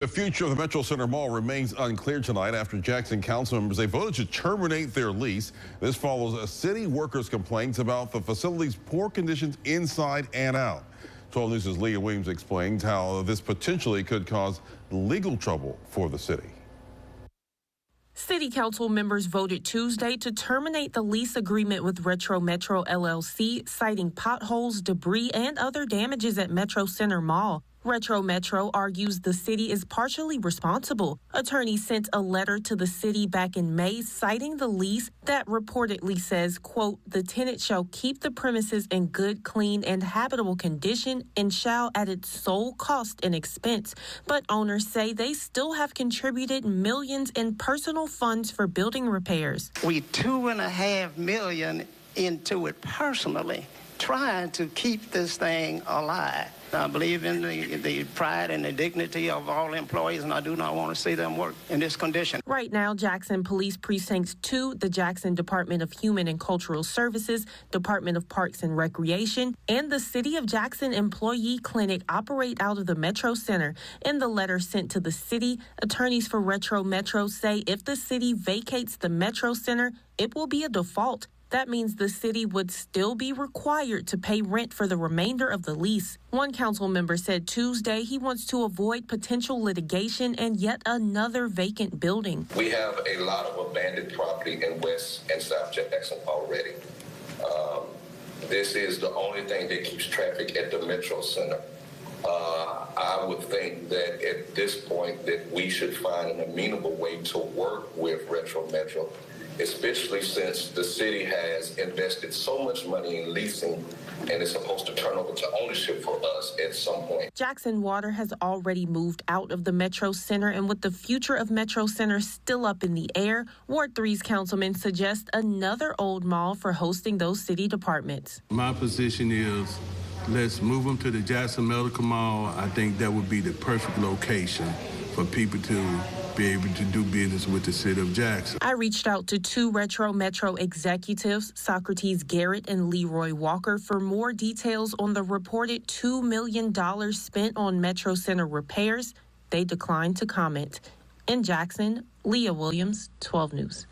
The future of the Metrocenter Mall remains unclear tonight after Jackson council members, they voted to terminate their lease. This follows a city workers' complaints about the facility's poor conditions inside and out. 12 News' Leah Williams explains how this potentially could cause legal trouble for the city. City council members voted Tuesday to terminate the lease agreement with Retro Metro LLC, citing potholes, debris, and other damages at Metrocenter Mall. Retro Metro argues the city is partially responsible. Attorneys sent a letter to the city back in May citing the lease that reportedly says, quote, the tenant shall keep the premises in good, clean, and habitable condition and shall at its sole cost and expense. But owners say they still have contributed millions in personal funds for building repairs. We $2.5 million into it personally, trying to keep this thing alive. I believe in the pride and the dignity of all employees, and I do not want to see them work in this condition. Right now, Jackson Police Precinct 2, the Jackson Department of Human and Cultural Services, Department of Parks and Recreation, and the City of Jackson Employee Clinic operate out of the Metro Center. In the letter sent to the city, attorneys for Retro Metro say if the city vacates the Metro Center, it will be a default. That means the city would still be required to pay rent for the remainder of the lease. One council member said Tuesday he wants to avoid potential litigation and yet another vacant building. We have a lot of abandoned property in West and South Jackson already. This is the only thing that keeps traffic at the Metro Center. I would think that at this point that we should find an amenable way to work with Retro Metro, especially since the city has invested so much money in leasing and is supposed to turn over to ownership for us at some point. Jackson Water has already moved out of the Metro Center, and with the future of Metro Center still up in the air, Ward 3's councilman suggests another old mall for hosting those city departments. My position is let's move them to the Jackson Medical Mall. I think that would be the perfect location for people to be able to do business with the city of Jackson. I reached out to two Retro Metro executives, Socrates Garrett and Leroy Walker, for more details on the reported $2 million spent on Metro Center repairs. They declined to comment. In Jackson, Leah Williams, 12 News.